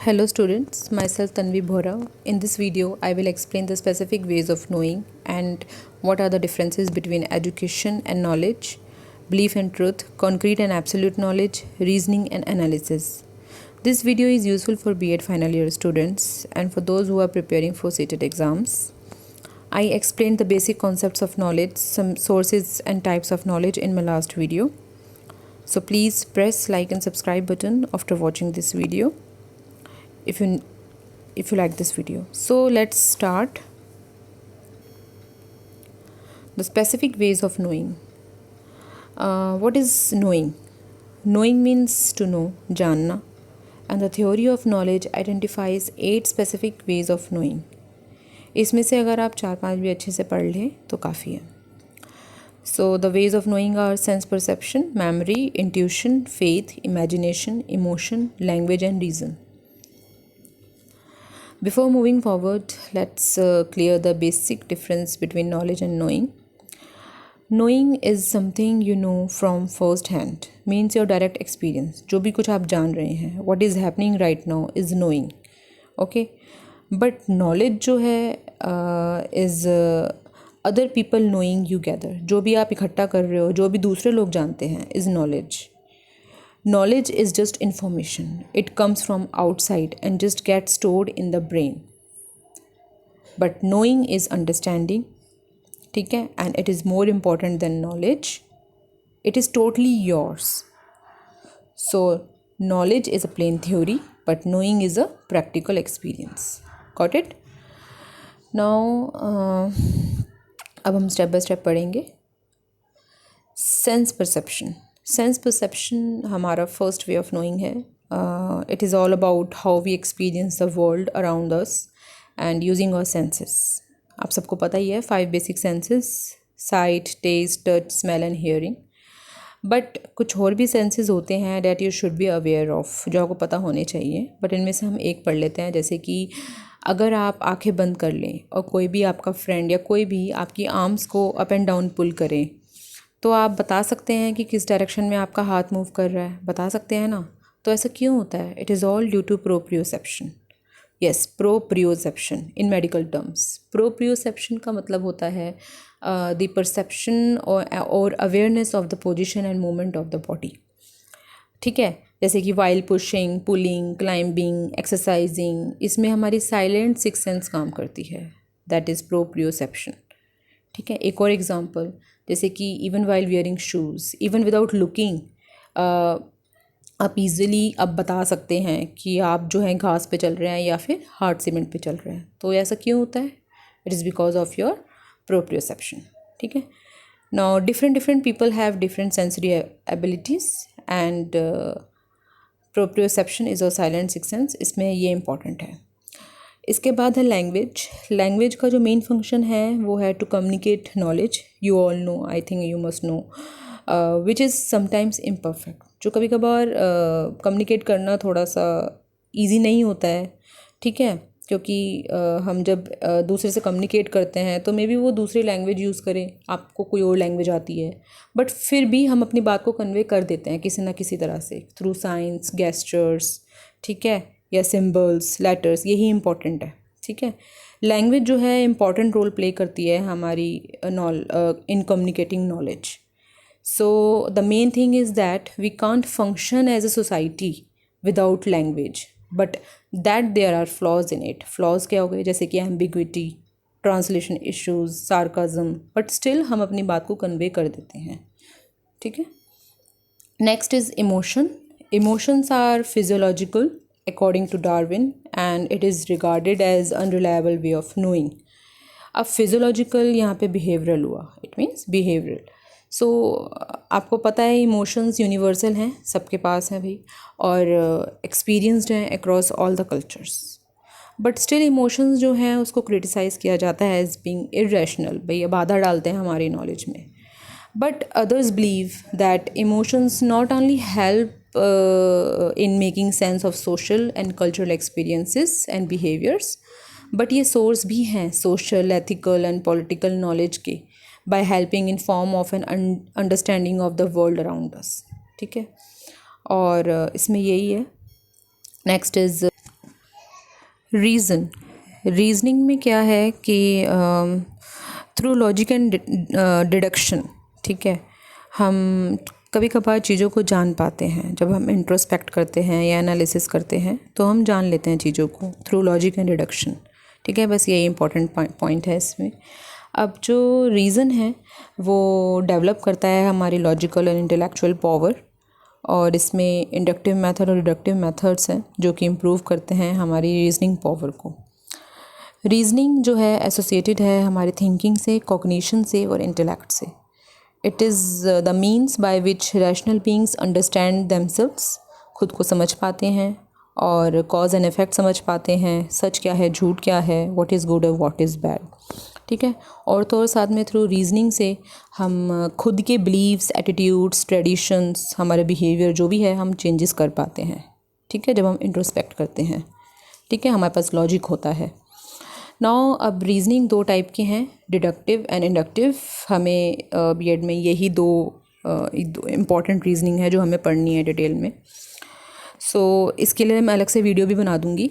Hello students, myself Tanvi Bhora. In this video, I will explain the specific ways of knowing and what are the differences between education and knowledge, belief and truth, concrete and absolute knowledge, reasoning and analysis. This video is useful for B.Ed final year students and for those who are preparing for CETET exams. I explained the basic concepts of knowledge, some sources and types of knowledge in my last video. So please press like and subscribe button after watching this video if you like this video. So let's start. The specific ways of knowing. What is knowing? Knowing means to know, जानना, and the theory of knowledge identifies 8 specific ways of knowing. इसमें से अगर आप 4-5 भी अच्छे से पढ़ लें तो काफ़ी है. So the ways of knowing are sense perception, memory, intuition, faith, imagination, emotion, language and reason. Before moving forward, let's clear the basic difference between knowledge and knowing. Knowing is something you know from first hand, means your direct experience. जो भी कुछ आप जान रहे हैं, what is happening right now is knowing. Okay, but knowledge जो है is other people knowing you gather. जो भी आप इकट्ठा कर रहे हो, जो भी दूसरे लोग जानते हैं is knowledge. Knowledge is just information. It comes from outside and just gets stored in the brain. But knowing is understanding, ठीक है, and it is more important than knowledge. It is totally yours. So knowledge is a plain theory, but knowing is a practical experience. Got it? Now अब हम step by step पढ़ेंगे. Sense perception. Sense perception हमारा first way of knowing है. It is all about how we experience the world around us and using our senses. आप सबको पता ही है 5 basic senses: sight, taste, touch, smell and hearing. But कुछ और भी सेंसेस होते हैं that you should be aware of, जो आपको पता होने चाहिए. बट इनमें से हम एक पढ़ लेते हैं. जैसे कि अगर आप आंखें बंद कर लें और कोई भी आपका फ्रेंड या कोई भी आपकी आर्म्स को अप एंड डाउन पुल करे, तो आप बता सकते हैं कि किस डायरेक्शन में आपका हाथ मूव कर रहा है. बता सकते हैं ना. तो ऐसा क्यों होता है? It is all due to proprioception. Yes, proprioception in medical terms. Proprioception का मतलब होता है द परसेप्शन और awareness of the position and movement of the body. ठीक है, जैसे कि while pushing, pulling, climbing, exercising, इसमें हमारी साइलेंट सिक्स सेंस काम करती है. That is proprioception. ठीक है, एक और एग्जांपल, जैसे कि even while wearing shoes, even without looking, आप इजीली अब बता सकते हैं कि आप जो है घास पे चल रहे हैं या फिर हार्ड सीमेंट पे चल रहे हैं. तो ऐसा क्यों होता है? It is because of your proprioception. ठीक है. Now different people have different sensory abilities and proprioception is a silent six sense. इसमें ये इंपॉर्टेंट है. इसके बाद है लैंग्वेज. लैंग्वेज का जो मेन फंक्शन है वो है to communicate knowledge. You all know, I think you must know, which is sometimes imperfect. जो कभी कभार कम्युनिकेट करना थोड़ा सा ईजी नहीं होता है. ठीक है, क्योंकि हम जब दूसरे से कम्युनिकेट करते हैं तो मे बी वो दूसरी लैंग्वेज यूज़ करें, आपको कोई और लैंग्वेज आती है, बट फिर भी हम अपनी बात को कन्वे कर देते हैं किसी ना किसी तरह से, थ्रू साइंस, गेस्चर्स, ठीक है, या सिम्बल्स, लेटर्स. यही इम्पॉर्टेंट है. ठीक है, लैंग्वेज जो है इम्पॉर्टेंट रोल प्ले करती है हमारी in communicating knowledge. So the main thing is that we can't function as a society without language, but that there are flaws in it. Flaws क्या हो गए? जैसे कि ambiguity, translation issues, sarcasm, but still हम अपनी बात को convey कर देते हैं. ठीक है. Next is emotion. Emotions are physiological according to Darwin, and it is regarded as unreliable way of knowing. अब फिजियोलॉजिकल यहाँ पे बिहेवियरल हुआ. It means behavioural. सो आपको पता है इमोशंस यूनिवर्सल हैं, सबके पास हैं भाई, और एक्सपीरियंसड हैं across all the cultures. But still emotions जो हैं उसको क्रिटिसाइज़ किया जाता है एज बीइंग इरेशनल. भाई अब बाधा डालते हैं हमारी नॉलेज में. But others believe that emotions not only help in making sense of social and cultural experiences and behaviors, but ये source भी हैं social, ethical and political knowledge के, by helping in form of an understanding of the world around us. ठीक है, और इसमें यही है. नेक्स्ट इज़ रीज़निंग में क्या है कि थ्रू लॉजिक एंड डिडक्शन, ठीक है, हम कभी कभार चीज़ों को जान पाते हैं। जब हम इंट्रोस्पेक्ट करते हैं या एनालिसिस करते हैं तो हम जान लेते हैं चीज़ों को थ्रू लॉजिक एंड डिडक्शन, ठीक है। बस यही इंपॉर्टेंट पॉइंट है इसमें। अब जो रीज़न है वो डेवलप करता है हमारी लॉजिकल और इंटेलेक्चुअल पावर, और इसमें इंडक्टिव मेथड और डिडक्टिव मेथड्स हैं जो कि इम्प्रूव करते हैं हमारी रीजनिंग पावर को। रीजनिंग जो है एसोसिएटेड है हमारी थिंकिंग से, कॉग्निशन से और इंटेलेक्ट से। It is the means by which rational beings understand themselves, खुद को समझ पाते हैं और कॉज एंड इफ़ेक्ट समझ पाते हैं, सच क्या है, झूठ क्या है, व्हाट इज़ गुड और व्हाट इज़ बैड, ठीक है। और तो और साथ में थ्रू रीजनिंग से हम खुद के बिलीव्स, एटीट्यूड्स, ट्रेडिशंस, हमारे बिहेवियर जो भी है हम चेंजेस कर पाते हैं, ठीक है, जब हम इंट्रोस्पेक्ट करते हैं, ठीक है, हमारे पास लॉजिक होता है। नाउ अब रीजनिंग दो टाइप के हैं, डिडक्टिव एंड इंडक्टिव। हमें बीएड में यही दो इम्पॉर्टेंट रीजनिंग है जो हमें पढ़नी है डिटेल में। सो इसके लिए मैं अलग से वीडियो भी बना दूँगी,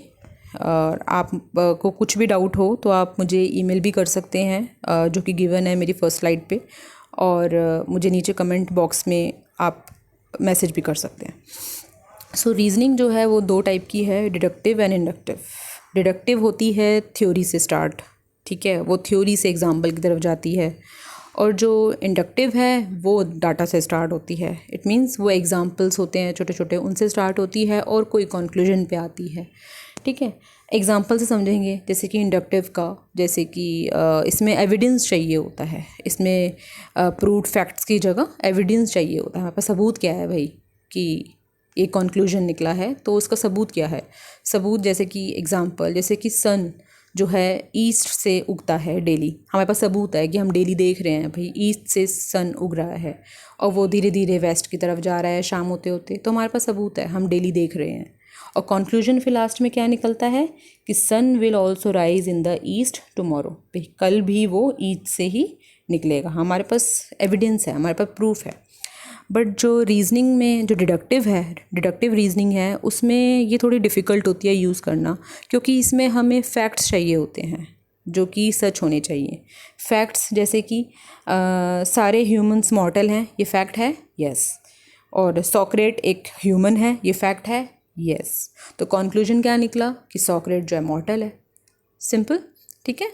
और आप को कुछ भी डाउट हो तो आप मुझे ईमेल भी कर सकते हैं जो कि गिवन है मेरी फर्स्ट स्लाइड पे, और मुझे नीचे कमेंट बॉक्स में आप मैसेज भी कर सकते हैं। सो रीजनिंग जो है वो दो टाइप की है, डिडक्टिव एंड इंडक्टिव। डिडक्टिव होती है थ्योरी से स्टार्ट, ठीक है, वो थ्योरी से एग्जाम्पल की तरफ जाती है, और जो इंडक्टिव है वो डाटा से स्टार्ट होती है। इट मीन्स वो एग्जाम्पल्स होते हैं छोटे छोटे, उनसे स्टार्ट होती है और कोई कंक्लूजन पे आती है, ठीक है। एग्जाम्पल से समझेंगे, जैसे कि इंडक्टिव का, जैसे कि इसमें एविडेंस चाहिए होता है, इसमें प्रूव्ड फैक्ट्स की जगह एविडेंस चाहिए होता है। हमारे पास सबूत क्या है भाई कि एक कंक्लूजन निकला है, तो उसका सबूत क्या है। सबूत जैसे कि एग्जांपल, जैसे कि सन जो है ईस्ट से उगता है डेली, हमारे पास सबूत है कि हम डेली देख रहे हैं भाई ईस्ट से सन उग रहा है और वो धीरे धीरे वेस्ट की तरफ जा रहा है शाम होते होते, तो हमारे पास सबूत है, हम डेली देख रहे हैं। और कंक्लूजन फिर लास्ट में क्या निकलता है कि sun will also rise in the east tomorrow, कल भी वो ईस्ट से ही निकलेगा। हमारे पास एविडेंस है, हमारे पास प्रूफ है। बट जो रीजनिंग में जो डिडक्टिव रीजनिंग है, उसमें ये थोड़ी डिफ़िकल्ट होती है यूज़ करना, क्योंकि इसमें हमें फैक्ट्स चाहिए होते हैं जो कि सच होने चाहिए। फैक्ट्स जैसे कि सारे ह्यूमंस मॉर्टल हैं, ये फैक्ट है, यस। और सॉक्रेट एक ह्यूमन है, ये फैक्ट है, यस। तो कंक्लूजन क्या निकला कि सॉक्रेट जो है मॉर्टल है, सिंपल, ठीक है।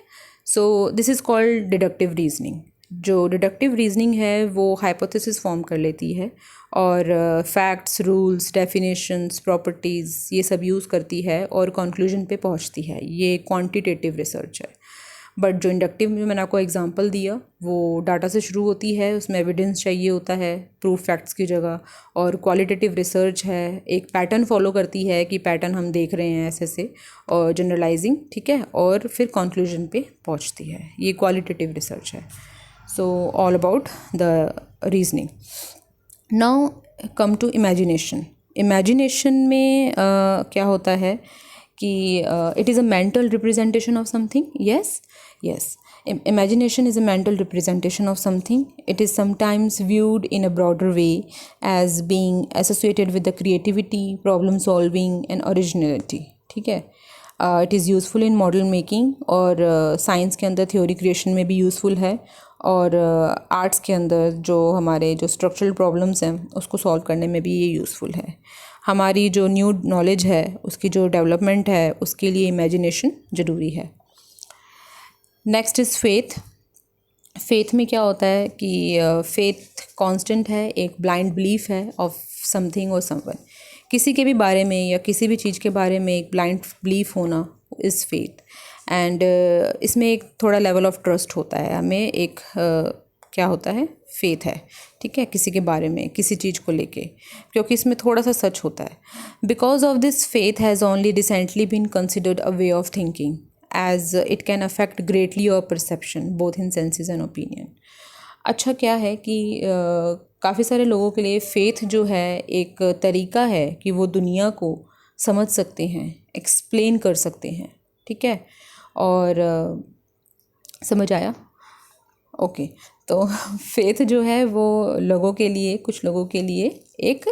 So this is called deductive reasoning. जो डिडक्टिव रीजनिंग है वो हाइपोथेसिस फॉर्म कर लेती है और फैक्ट्स, रूल्स, डेफिनेशंस, प्रॉपर्टीज़ ये सब यूज़ करती है और कंक्लूजन पे पहुंचती है। ये क्वांटिटेटिव रिसर्च है। बट जो इंडक्टिव में मैंने आपको एग्जांपल दिया वो डाटा से शुरू होती है, उसमें एविडेंस चाहिए होता है प्रूफ फैक्ट्स की जगह, और क्वालिटेटिव रिसर्च है, एक पैटर्न फॉलो करती है कि पैटर्न हम देख रहे हैं ऐसे से, और जनरलाइजिंग, ठीक है, और फिर कंक्लूजन पे पहुंचती है। ये क्वालिटेटिव रिसर्च है। So all about the reasoning. Now come to imagination. Imagination में क्या होता है कि it is a mental representation of something. Yes. Imagination is a mental representation of something. It is sometimes viewed in a broader way as being associated with the creativity, problem solving and originality. ठीक है। It is useful in model making, और science के अंदर theory creation में भी useful है, और arts के अंदर जो हमारे जो स्ट्रक्चरल प्रॉब्लम्स हैं उसको सॉल्व करने में भी ये यूज़फुल है। हमारी जो न्यू नॉलेज है उसकी जो डेवलपमेंट है उसके लिए इमेजिनेशन ज़रूरी है। Next is faith. फेथ में क्या होता है कि फेथ कांस्टेंट है, एक ब्लाइंड बिलीफ है ऑफ समथिंग और समवन। किसी के भी बारे में या किसी भी चीज़ के बारे में एक ब्लाइंड बिलीफ होना इज़ फेथ। एंड इसमें एक थोड़ा लेवल ऑफ ट्रस्ट होता है, हमें एक क्या होता है, फेथ है, ठीक है, किसी के बारे में, किसी चीज़ को लेके, क्योंकि इसमें थोड़ा सा सच होता है। Because of this faith has only recently been considered a way of thinking as it can affect greatly your perception both in senses and opinion. अच्छा क्या है कि काफ़ी सारे लोगों के लिए फेथ जो है एक तरीका है कि वो दुनिया को समझ सकते हैं, एक्सप्लेन कर सकते हैं, ठीक है। और समझ आया? ओके। तो फेथ जो है वो लोगों के लिए, कुछ लोगों के लिए एक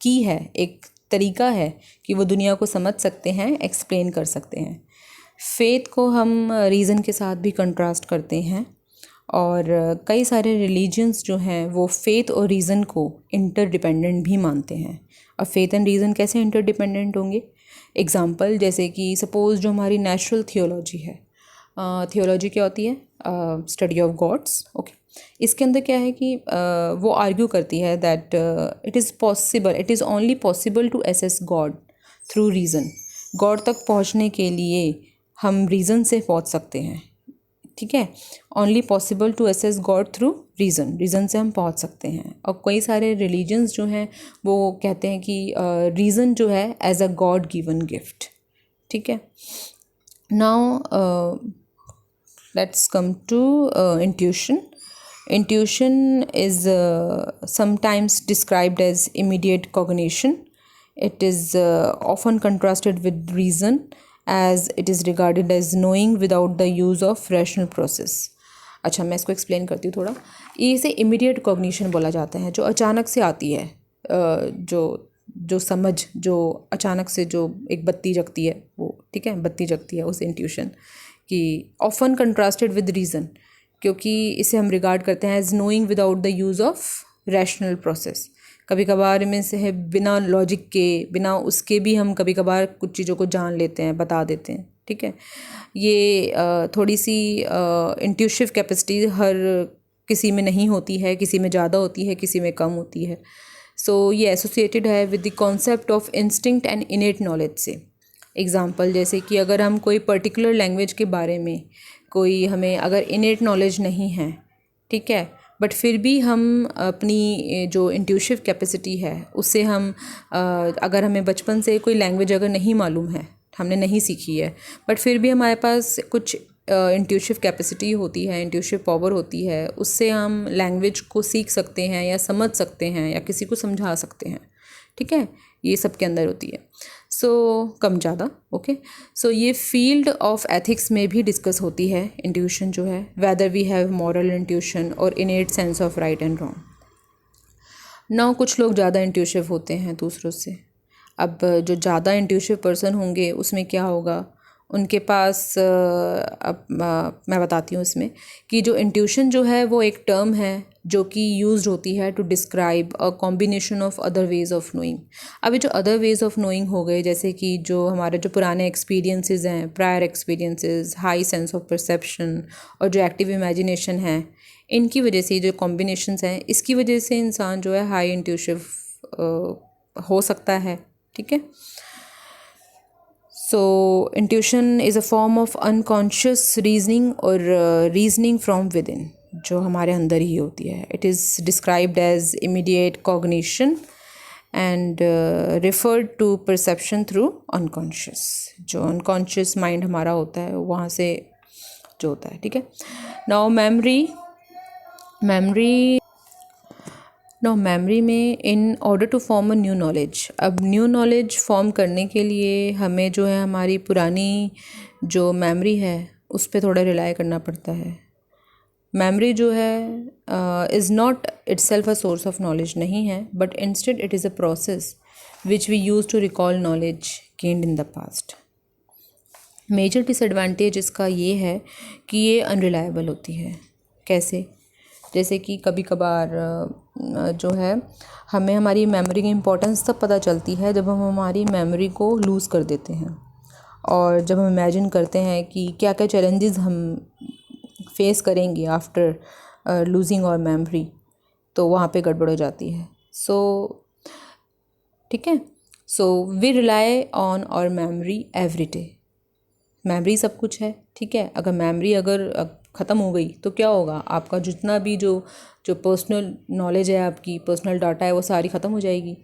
की है, एक तरीका है कि वो दुनिया को समझ सकते हैं, एक्सप्लेन कर सकते हैं। फेथ को हम रीज़न के साथ भी कंट्रास्ट करते हैं, और कई सारे रिलीजन्स जो हैं वो फेथ और रीज़न को इंटरडिपेंडेंट भी मानते हैं। अब फेथ एंड रीज़न कैसे इंटरडिपेंडेंट होंगे? एग्ज़ाम्पल जैसे कि सपोज़ जो हमारी नेचुरल थियोलॉजी है, थियोलॉजी क्या होती है? Study of God's. ओके, इसके अंदर क्या है कि वो आर्ग्यू करती है that it is only possible to assess God through reason. God तक पहुंचने के लिए हम रीज़न से पहुंच सकते हैं, ठीक है। Only possible to assess God through reason से हम पहुंच सकते हैं। और कई सारे रिलीजन्स जो हैं वो कहते हैं कि रीज़न जो है as a God given gift, ठीक है। Now let's come to intuition. Intuition is sometimes described as immediate cognition. It is often contrasted with reason, as it is regarded as knowing without the use of rational process. अच्छा, मैं इसको explain करती हूँ थोड़ा। इसे immediate cognition बोला जाता है, जो अचानक से आती है, जो समझ, जो अचानक से जो एक बत्ती जगती है वो, ठीक है, बत्ती जगती है, उस इंट्यूशन कि ऑफन कंट्रास्टेड विद रीज़न, क्योंकि इसे हम रिगार्ड करते हैं as knowing without the use of rational process. कभी कभार में से है बिना लॉजिक के, बिना उसके भी हम कभी कभार कुछ चीज़ों को जान लेते हैं, बता देते हैं, ठीक है। ये थोड़ी सी इंट्यूटिव कैपेसिटी हर किसी में नहीं होती है, किसी में ज़्यादा होती है, किसी में कम होती है। सो ये एसोसिएटेड है with the concept of instinct and इनेट knowledge से। एग्ज़ाम्पल जैसे कि अगर हम कोई पर्टिकुलर लैंग्वेज के बारे में कोई हमें अगर इनेट नॉलेज नहीं है, ठीक है, बट फिर भी हम अपनी जो इंट्यूटिव कैपेसिटी है उससे हम अगर हमें बचपन से कोई लैंग्वेज अगर नहीं मालूम है, हमने नहीं सीखी है, बट फिर भी हमारे पास कुछ इंट्यूटिव कैपेसिटी होती है, इंट्यूटिव पावर होती है, उससे हम लैंग्वेज को सीख सकते हैं या समझ सकते हैं या किसी को समझा सकते हैं, ठीक है। ये सब के अंदर होती है। सो कम ज़्यादा, ओके। सो ये फील्ड ऑफ एथिक्स में भी डिस्कस होती है इंट्यूशन जो है, whether we have moral intuition और innate sense of right and wrong. Now कुछ लोग ज़्यादा इंट्यूटिव होते हैं दूसरों से। अब जो ज़्यादा इंट्यूटिव पर्सन होंगे उसमें क्या होगा, उनके पास मैं बताती हूँ इसमें कि जो इंट्यूशन जो है वो एक टर्म है जो कि यूज्ड होती है to describe a combination of other ways of knowing. अभी जो अदर वेज ऑफ नोइंग हो गए, जैसे कि जो हमारे जो पुराने एक्सपीरियंसेस हैं, prior experiences, high sense of perception और जो एक्टिव इमेजिनेशन है, इनकी वजह से जो कॉम्बिनेशंस हैं इसकी वजह से इंसान जो है हाई इंट्यूटिव हो सकता है, ठीक है। So intuition is a form of unconscious reasoning or reasoning from within, जो हमारे अंदर ही होती है। It is described as immediate cognition and referred to perception through unconscious, जो unconscious mind हमारा होता है वहाँ से जो होता है, ठीक है। Now memory में in order to form a new knowledge, अब न्यू नॉलेज फॉर्म करने के लिए हमें जो है हमारी पुरानी जो मेमोरी है उस पर थोड़ा रिलाई करना पड़ता है। मेमोरी जो है is not itself a source of knowledge नहीं है, but instead it is a process which we use to recall knowledge gained in the past. Major disadvantage इसका ये है कि ये अनरिलायबल होती है। कैसे? जैसे कि कभी कभार जो है हमें हमारी मेमोरी की इम्पोर्टेंस तब पता चलती है जब हम हमारी मेमोरी को लूज़ कर देते हैं, और जब हम इमेजिन करते हैं कि क्या क्या चैलेंजेस हम फेस करेंगे आफ्टर लूजिंग आवर मेमोरी, तो वहाँ पे गड़बड़ हो जाती है। सो ठीक है, so we rely on our memory every day. Memory सब कुछ है, ठीक है। अगर मेमोरी अगर ख़त्म हो गई तो क्या होगा, आपका जितना भी जो पर्सनल नॉलेज है, आपकी पर्सनल डाटा है, वो सारी ख़त्म हो जाएगी।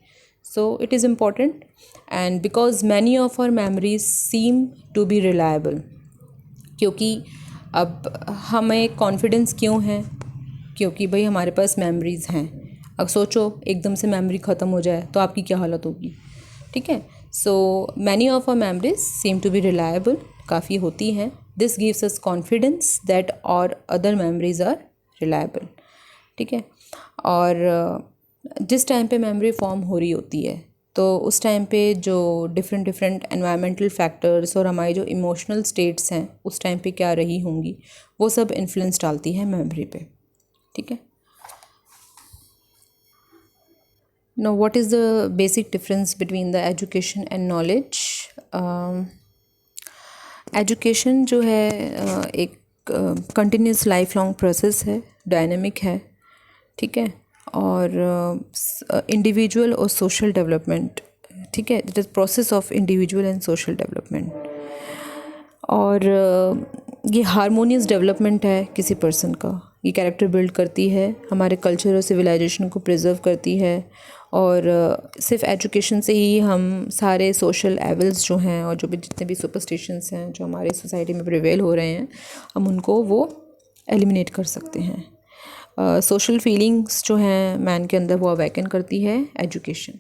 So it is important and because many of our memories seem to be reliable, क्योंकि अब हमें कॉन्फिडेंस क्यों है, क्योंकि भाई हमारे पास मेमोरीज़ हैं। अब सोचो एकदम से मेमोरी ख़त्म हो जाए तो आपकी क्या हालत होगी, ठीक है। So many of our memories seem to be reliable, काफ़ी होती हैं। This gives us confidence that और अदर मेमोरीज आर रिलायबल, ठीक है। और जिस टाइम पे मेमोरी फॉर्म हो रही होती है तो उस टाइम पे जो डिफरेंट डिफरेंट एनवायरमेंटल फैक्टर्स और हमारी जो इमोशनल स्टेट्स हैं उस टाइम पे क्या रही होंगी, वो सब इन्फ्लुएंस डालती है मेमोरी पे। ठीक है। Now what is the basic difference between the education and knowledge. Education जो है एक कंटिन्यूस लाइफ लॉन्ग प्रोसेस है, डायनेमिक है। ठीक है। और इंडिविजुअल और सोशल डेवलपमेंट, ठीक है, it is process of individual and social development. और ये हारमोनियस डेवलपमेंट है किसी पर्सन का, ये कैरेक्टर बिल्ड करती है, हमारे कल्चर और सिविलाइजेशन को प्रिजर्व करती है। और सिर्फ एजुकेशन से ही हम सारे सोशल एवल्स जो हैं और जो भी जितने भी सुपरस्टिशंस हैं जो हमारे सोसाइटी में प्रिवेल हो रहे हैं, हम उनको वो एलिमिनेट कर सकते हैं। सोशल फीलिंग्स जो हैं मैन के अंदर वो अवेकन करती है एजुकेशन।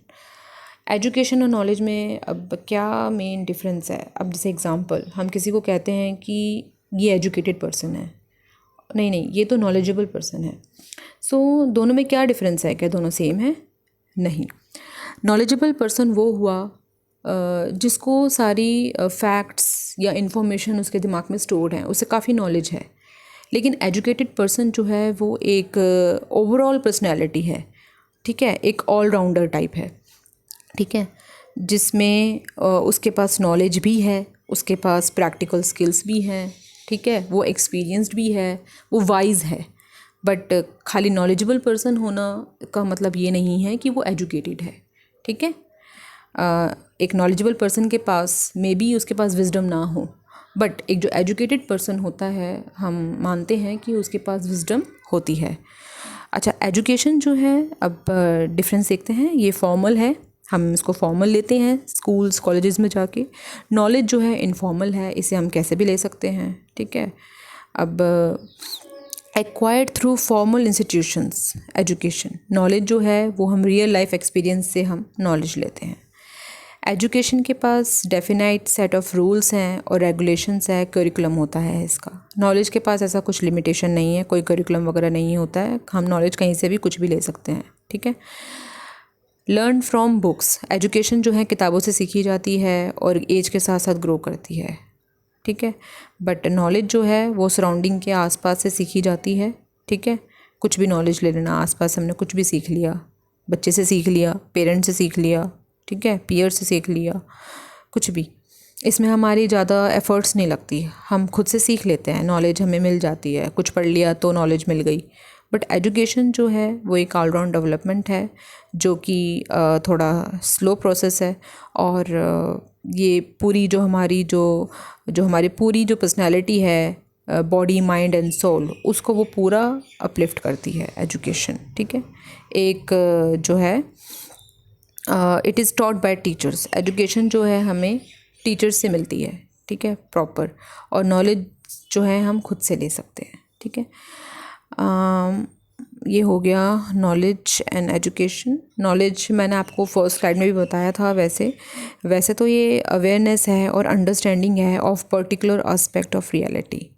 एजुकेशन और नॉलेज में अब क्या मेन डिफरेंस है। अब जैसे एग्जांपल, हम किसी को कहते हैं कि ये एजुकेटेड पर्सन है, नहीं नहीं ये तो नॉलेजेबल पर्सन है। सो दोनों में क्या डिफरेंस है, क्या दोनों सेम है? नहीं। नॉलेजेबल पर्सन वो हुआ जिसको सारी फैक्ट्स या इन्फॉर्मेशन उसके दिमाग में स्टोर्ड है, उसे काफ़ी नॉलेज है। लेकिन एजुकेटेड पर्सन जो है वो एक ओवरऑल पर्सनैलिटी है, ठीक है, एक ऑलराउंडर टाइप है, ठीक है, जिसमें उसके पास नॉलेज भी है, उसके पास प्रैक्टिकल स्किल्स भी हैं, ठीक है, वो एक्सपीरियंस्ड भी है, वो वाइज है। बट खाली नॉलेजेबल पर्सन होना का मतलब ये नहीं है कि वो एजुकेटेड है। ठीक है। एक नॉलेजेबल पर्सन के पास मे बी उसके पास विजडम ना हो, बट एक जो एजुकेटेड पर्सन होता है हम मानते हैं कि उसके पास विजडम होती है। अच्छा, एजुकेशन जो है, अब डिफरेंस देखते हैं। ये फॉर्मल है, हम इसको फॉर्मल लेते हैं स्कूल्स कॉलेजेस में जाके। नॉलेज जो है इनफॉर्मल है, इसे हम कैसे भी ले सकते हैं। ठीक है। अब acquired through formal institutions education, knowledge जो है वो हम रियल लाइफ एक्सपीरियंस से हम नॉलेज लेते हैं। एजुकेशन के पास डेफिनाइट सेट ऑफ रूल्स हैं और रेगुलेशंस है, करिकुलम होता है इसका। नॉलेज के पास ऐसा कुछ लिमिटेशन नहीं है, कोई करिकुलम वगैरह नहीं होता है, हम नॉलेज कहीं से भी कुछ भी ले सकते हैं। ठीक है। लर्न फ्रॉम बुक्स, एजुकेशन जो है किताबों से सीखी जाती है और एज के साथ साथ ग्रो करती है। ठीक है। बट नॉलेज जो है वो सराउंडिंग के आसपास से सीखी जाती है। ठीक है। कुछ भी नॉलेज ले लेना, आसपास हमने कुछ भी सीख लिया, बच्चे से सीख लिया, पेरेंट्स से सीख लिया, ठीक है, पीयर से सीख लिया, कुछ भी, इसमें हमारी ज़्यादा एफ़र्ट्स नहीं लगती, हम खुद से सीख लेते हैं, नॉलेज हमें मिल जाती है, कुछ पढ़ लिया तो नॉलेज मिल गई। बट एजुकेशन जो है वो एक ऑलराउंड डेवलपमेंट है जो कि थोड़ा स्लो प्रोसेस है। और ये पूरी जो हमारी हमारी पूरी जो पर्सनैलिटी है, बॉडी माइंड एंड सोल, उसको वो पूरा अपलिफ्ट करती है एजुकेशन। ठीक है। एक जो है it is taught by teachers, education जो है हमें टीचर्स से मिलती है। ठीक है, प्रॉपर। और नॉलेज जो है हम खुद से ले सकते हैं। ठीक है। ये हो गया नॉलेज एंड एजुकेशन। नॉलेज मैंने आपको फर्स्ट स्लाइड में भी बताया था। वैसे तो ये अवेयरनेस है और अंडरस्टैंडिंग है of particular aspect of reality,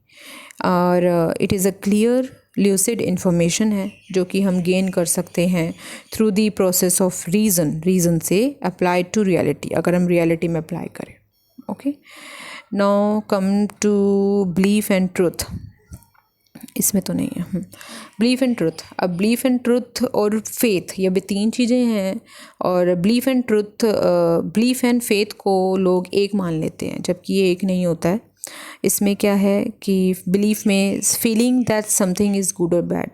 और it is a clear lucid information है जो कि हम गेन कर सकते हैं through the process of reason से अप्लाइड टू रियलिटी, अगर हम रियलिटी में अप्लाई करें। Okay, now come to belief and truth. इसमें तो नहीं है बिलीफ एंड ट्रुथ। अब बिलीफ एंड ट्रुथ और फेथ, ये भी तीन चीज़ें हैं। और बिलीफ एंड फेथ को लोग एक मान लेते हैं, जबकि ये एक नहीं होता है। इसमें क्या है कि बिलीफ में feeling that something is good और बैड,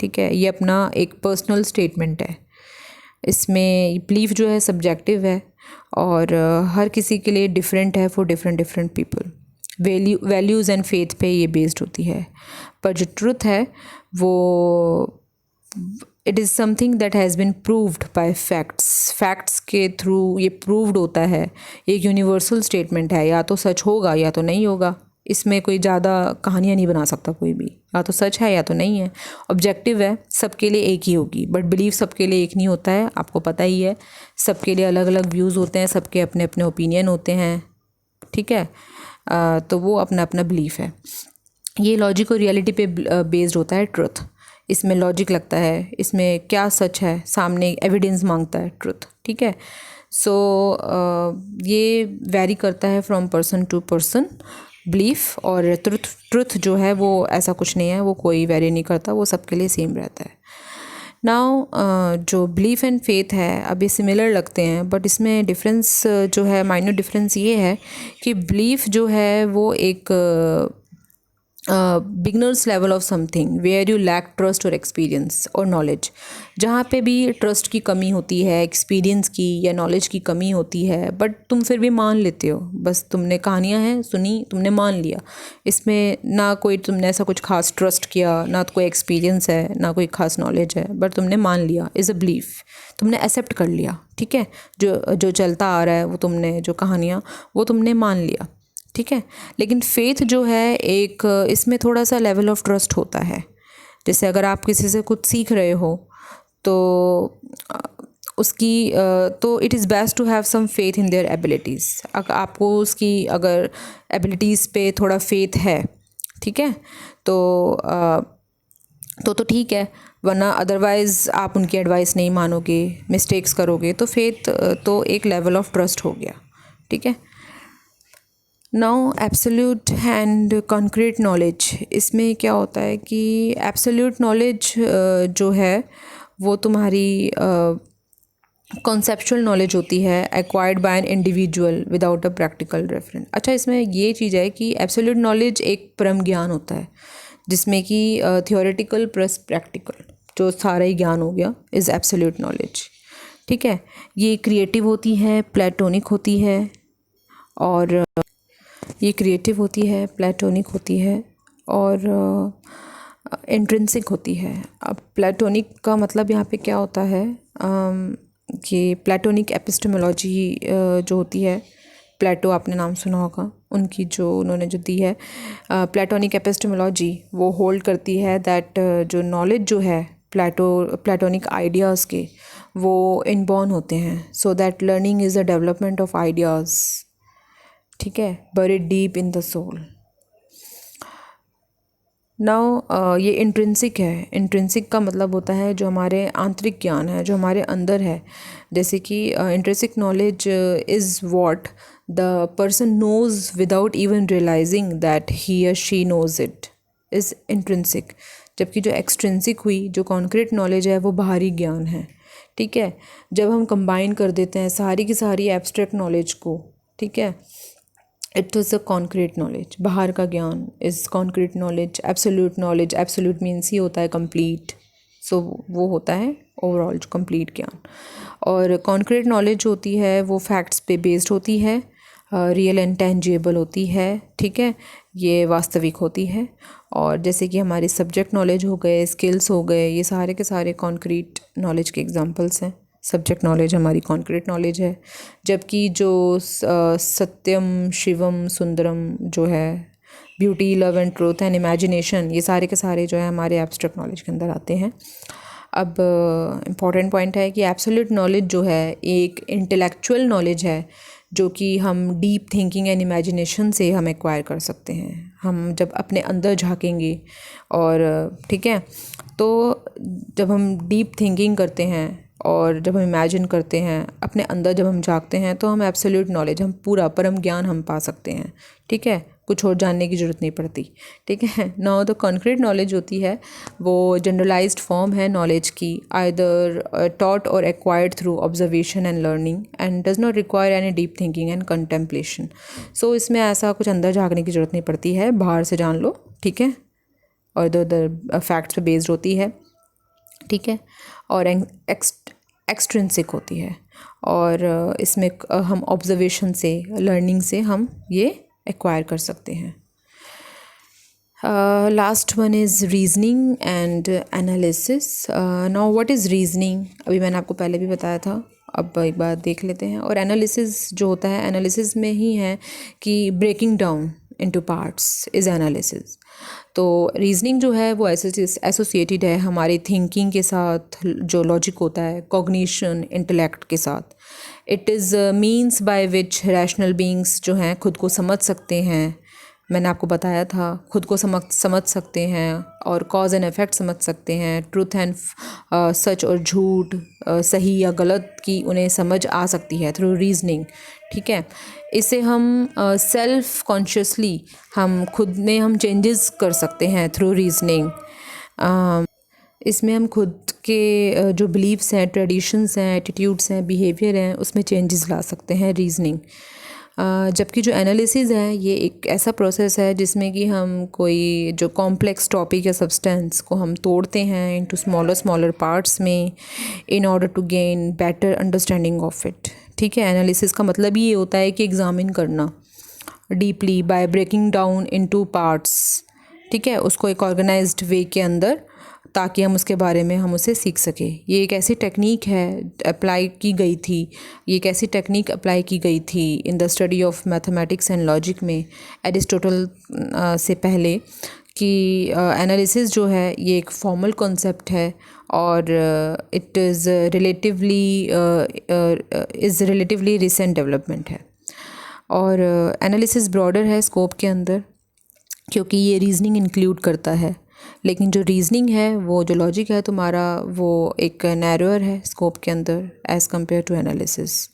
ठीक है, ये अपना एक पर्सनल स्टेटमेंट है। इसमें बिलीफ जो है सब्जेक्टिव है और हर किसी के लिए डिफरेंट है for different people. Values and faith पे ये बेस्ड होती है। पर जो ट्रुथ है वो it is something that has been proved bye facts के थ्रू ये प्रूव्ड होता है। एक यूनिवर्सल स्टेटमेंट है, या तो सच होगा या तो नहीं होगा। इसमें कोई ज़्यादा कहानियाँ नहीं बना सकता कोई भी, या तो सच है या तो नहीं है। ऑब्जेक्टिव है, सबके लिए एक ही होगी, बट बिलीव सबके लिए एक नहीं होता है, आपको पता ही है। सबके लिए अलग अलग व्यूज़ होते हैं, सबके अपने अपने ओपिनियन होते हैं। ठीक है। तो वो अपना अपना बिलीफ है। ये लॉजिक और रियलिटी पे बेस्ड होता है ट्रुथ। इसमें लॉजिक लगता है, इसमें क्या सच है, सामने एविडेंस मांगता है ट्रुथ। ठीक है। सो ये वेरी करता है from person to person belief, और ट्रुथ जो है वो ऐसा कुछ नहीं है, वो कोई वेरी नहीं करता, वो सबके लिए सेम रहता है। नाउ जो बिलीफ एंड फेथ है, अब ये सिमिलर लगते हैं, बट इसमें डिफरेंस जो है, माइनर डिफरेंस ये है कि बिलीफ जो है वो एक beginners level of something where you lack trust और एक्सपीरियंस और नॉलेज। जहाँ पे भी ट्रस्ट की कमी होती है, एक्सपीरियंस की या नॉलेज की कमी होती है, बट तुम फिर भी मान लेते हो, बस तुमने कहानियाँ हैं सुनी, तुमने मान लिया, इसमें ना कोई तुमने ऐसा कुछ खास ट्रस्ट किया, ना तो कोई एक्सपीरियंस है, ना कोई खास नॉलेज है, बट तुमने मान लिया, इज़ अ बिलीफ, तुमने एक्सेप्ट कर लिया, ठीक है। जो चलता आ रहा है वो तुमने, जो कहानियाँ वो तुमने मान लिया, ठीक है। लेकिन फेथ जो है एक, इसमें थोड़ा सा लेवल ऑफ ट्रस्ट होता है। जैसे अगर आप किसी से कुछ सीख रहे हो तो उसकी तो it is best to have some faith in their abilities. अगर आपको उसकी अगर एबिलिटीज़ पे थोड़ा फेथ है, ठीक है, तो ठीक है, वरना अदरवाइज़ आप उनकी एडवाइस नहीं मानोगे, मिस्टेक्स करोगे, तो फेथ तो एक लेवल ऑफ ट्रस्ट हो गया, ठीक है। Now absolute and concrete knowledge, इसमें क्या होता है कि एब्सोल्यूट नॉलेज जो है वो तुम्हारी कॉन्सेप्चुअल नॉलेज होती है, acquired by an individual without a practical reference. अच्छा, इसमें ये चीज़ है कि एब्सोल्यूट नॉलेज एक परम ज्ञान होता है, जिसमें कि थियोरेटिकल प्लस प्रैक्टिकल जो सारा ही ज्ञान हो गया इज़ एब्सोल्यूट नॉलेज, ठीक है। ये क्रिएटिव होती है, प्लेटोनिक होती है, और ये क्रिएटिव होती है, प्लेटोनिक होती है, और इंट्रिंसिक होती है। अब प्लेटोनिक का मतलब यहाँ पे क्या होता है कि प्लेटोनिक एपिस्टेमोलॉजी जो होती है, प्लेटो आपने नाम सुना होगा, उनकी जो उन्होंने जो दी है प्लेटोनिक एपिस्टेमोलॉजी, वो होल्ड करती है दैट जो नॉलेज जो है प्लेटोनिक आइडियाज़ के, वो इनबॉर्न होते हैं, so that learning is the development of ideas, ठीक है, buried deep in the soul. Now ये इंट्रिंसिक है। इंट्रिंसिक का मतलब होता है जो हमारे आंतरिक ज्ञान है, जो हमारे अंदर है। जैसे कि intrinsic knowledge is what the person knows without even realising that he या she knows it, is intrinsic. जबकि जो एक्सट्रिंसिक हुई, जो कॉन्क्रीट नॉलेज है, वो बाहरी ज्ञान है, ठीक है। जब हम कंबाइन कर देते हैं सारी की सारी एब्स्ट्रैक्ट नॉलेज को, ठीक है, it is a concrete knowledge, बाहर का ज्ञान is concrete knowledge. Absolute knowledge, absolute means he होता है कंप्लीट, सो वो होता है ओवरऑल जो कंप्लीट ज्ञान। और कॉन्क्रीट नॉलेज होती है वो फैक्ट्स पे बेस्ड होती है, रियल एंड टेंजिबल होती है, ठीक है, ये वास्तविक होती है। और जैसे कि हमारे सब्जेक्ट नॉलेज हो गए, स्किल्स हो गए, ये सारे के सारे कॉन्क्रीट नॉलेज के एग्जांपल्स हैं। सब्जेक्ट नॉलेज हमारी कॉन्क्रीट नॉलेज है, जबकि जो सत्यम शिवम सुंदरम जो है, beauty, love and truth and imagination, ये सारे के सारे जो है हमारे एब्स्ट्रैक्ट नॉलेज के अंदर आते हैं। अब इम्पॉर्टेंट पॉइंट है कि एब्सोल्यूट नॉलेज जो है एक इंटेलेक्चुअल नॉलेज है, जो कि हम डीप थिंकिंग एंड इमेजिनेशन से हम एक्वायर कर सकते हैं। हम जब अपने अंदर झाँकेंगे और, ठीक है, तो जब हम डीप थिंकिंग करते हैं और जब हम इमेजिन करते हैं अपने अंदर, जब हम झाँकते हैं, तो हम एब्सोल्यूट नॉलेज, हम पूरा परम ज्ञान हम पा सकते हैं, ठीक है, कुछ और जानने की ज़रूरत नहीं पड़ती, ठीक है। नाउ द कॉन्क्रीट नॉलेज होती है वो जनरलाइज्ड फॉर्म है नॉलेज की, आइदर टॉट और acquired through observation and learning and does not require any deep thinking and contemplation. So इसमें ऐसा कुछ अंदर झाँकने की ज़रूरत नहीं पड़ती है, बाहर से जान लो, ठीक है, और इधर फैक्ट्स पे बेस्ड होती है, ठीक है, और एक्सट्रिंसिक होती है, और इसमें हम ऑब्जर्वेशन से, लर्निंग से हम ये एक्वायर कर सकते हैं। Last one is reasoning and analysis. Now what is reasoning, अभी मैंने आपको पहले भी बताया था, अब एक बार देख लेते हैं। और एनालिसिस जो होता है, एनालिसिस में ही है कि breaking down into parts is analysis. तो रीजनिंग जो है वो एसोसिएटेड है हमारी थिंकिंग के साथ, जो लॉजिक होता है, कॉग्निशन, इंटेलेक्ट के साथ। It is means by which rational beings जो हैं खुद को समझ सकते हैं, मैंने आपको बताया था, खुद को समझ सकते हैं और कॉज एंड इफ़ेक्ट समझ सकते हैं, ट्रूथ एंड सच और झूठ, सही या गलत की उन्हें समझ आ सकती है थ्रू रीजनिंग। ठीक है, इसे हम सेल्फ कॉन्शियसली हम खुद में हम चेंजेस कर सकते हैं थ्रू रीजनिंग। इसमें हम खुद के जो बिलीव्स हैं, ट्रेडिशंस हैं, एटीट्यूड्स हैं, बिहेवियर हैं, उसमें चेंजेस ला सकते हैं रीजनिंग। जबकि जो एनालिसिस है ये एक ऐसा प्रोसेस है जिसमें कि हम कोई जो कॉम्प्लेक्स टॉपिक या सब्सटेंस को हम तोड़ते हैं इनटू स्मॉलर पार्ट्स में in order to gain better understanding of it. ठीक है, एनालिसिस का मतलब ये होता है कि एग्जामिन करना deeply by breaking down into parts. ठीक है, उसको एक ऑर्गेनाइज्ड वे के अंदर, ताकि हम उसके बारे में हम उसे सीख सकें। ये एक ऐसी टेक्निक है अप्लाई की गई थी, ये एक ऐसी टेक्निक अप्लाई की गई थी in the study of mathematics and logic में एरिस्टोटल से पहले, कि एनालिसिस जो है ये एक फॉर्मल कॉन्सेप्ट है और it is relatively recent development है। और एनालिसिस ब्रॉडर है स्कोप के अंदर, क्योंकि ये रीजनिंग इंक्लूड करता है, लेकिन जो रीजनिंग है वो जो लॉजिक है तुम्हारा वो एक नैरोअर है स्कोप के अंदर as compare to analysis.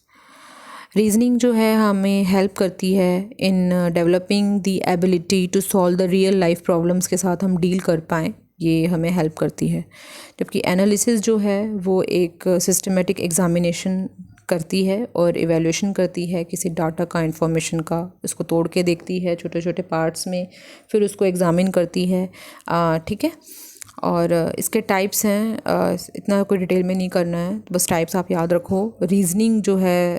Reasoning जो है हमें हेल्प करती है in developing the ability to solve the real life problems के साथ हम डील कर पाएँ, ये हमें हेल्प करती है। जबकि एनालिसिस जो है वो एक सिस्टमेटिक एग्जामिनेशन करती है और इवैल्यूएशन करती है किसी डाटा का, इंफॉर्मेशन का, उसको तोड़ के देखती है छोटे छोटे पार्ट्स में, फिर उसको एग्ज़ामिन करती है। ठीक है, और इसके टाइप्स हैं, इतना कोई डिटेल में नहीं करना है, तो बस टाइप्स आप याद रखो। रीजनिंग जो है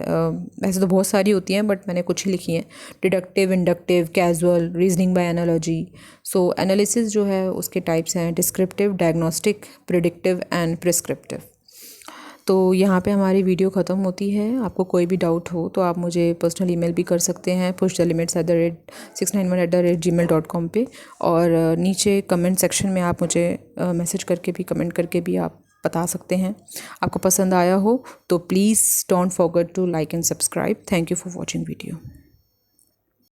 वैसे तो बहुत सारी होती हैं बट मैंने कुछ ही लिखी हैं, deductive, inductive, casual, reasoning bye analogy. सो एनालिसिस जो है उसके टाइप्स हैं descriptive, diagnostic, predictive and prescriptive. तो यहाँ पे हमारी वीडियो ख़त्म होती है। आपको कोई भी डाउट हो तो आप मुझे पर्सनल ईमेल भी कर सकते हैं pushthelimits@691@gmail.com पे, और नीचे कमेंट सेक्शन में आप मुझे मैसेज करके भी, कमेंट करके भी आप बता सकते हैं। आपको पसंद आया हो तो please don't forget to like and subscribe. Thank you for watching video.